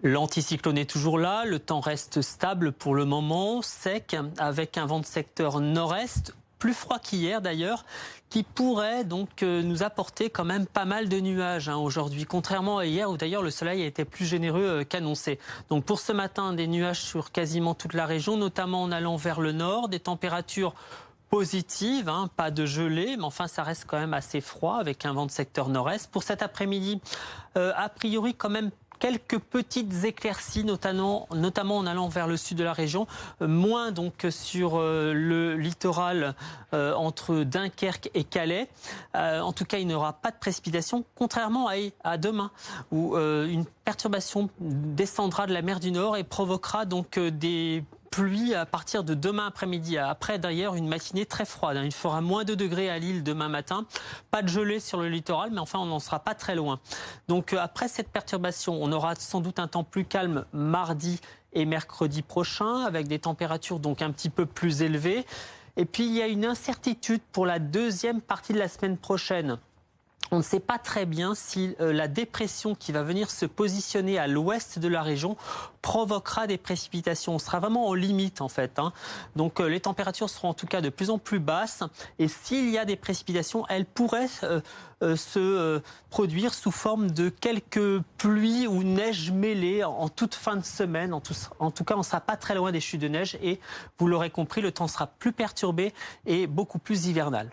L'anticyclone est toujours là, le temps reste stable pour le moment, sec, avec un vent de secteur nord-est, plus froid qu'hier d'ailleurs, qui pourrait donc nous apporter quand même pas mal de nuages aujourd'hui, contrairement à hier où d'ailleurs le soleil a été plus généreux qu'annoncé. Donc pour ce matin, des nuages sur quasiment toute la région, notamment en allant vers le nord, des températures positives, pas de gelée, mais enfin ça reste quand même assez froid avec un vent de secteur nord-est. Pour cet après-midi, a priori quand même quelques petites éclaircies, notamment en allant vers le sud de la région, moins donc sur le littoral entre Dunkerque et Calais. En tout cas, il n'y aura pas de précipitations, contrairement à demain, où une perturbation descendra de la mer du Nord et provoquera donc des pluie à partir de demain après-midi. Après, d'ailleurs, une matinée très froide. Il fera moins 2 degrés à Lille demain matin. Pas de gelée sur le littoral, mais enfin, on n'en sera pas très loin. Donc, après cette perturbation, on aura sans doute un temps plus calme mardi et mercredi prochain, avec des températures donc un petit peu plus élevées. Et puis, il y a une incertitude pour la deuxième partie de la semaine prochaine. On ne sait pas très bien si la dépression qui va venir se positionner à l'ouest de la région provoquera des précipitations. On sera vraiment en limite en fait. Donc les températures seront en tout cas de plus en plus basses. Et s'il y a des précipitations, elles pourraient se produire sous forme de quelques pluies ou neiges mêlées en toute fin de semaine. En tout cas, on ne sera pas très loin des chutes de neige. Et vous l'aurez compris, le temps sera plus perturbé et beaucoup plus hivernal.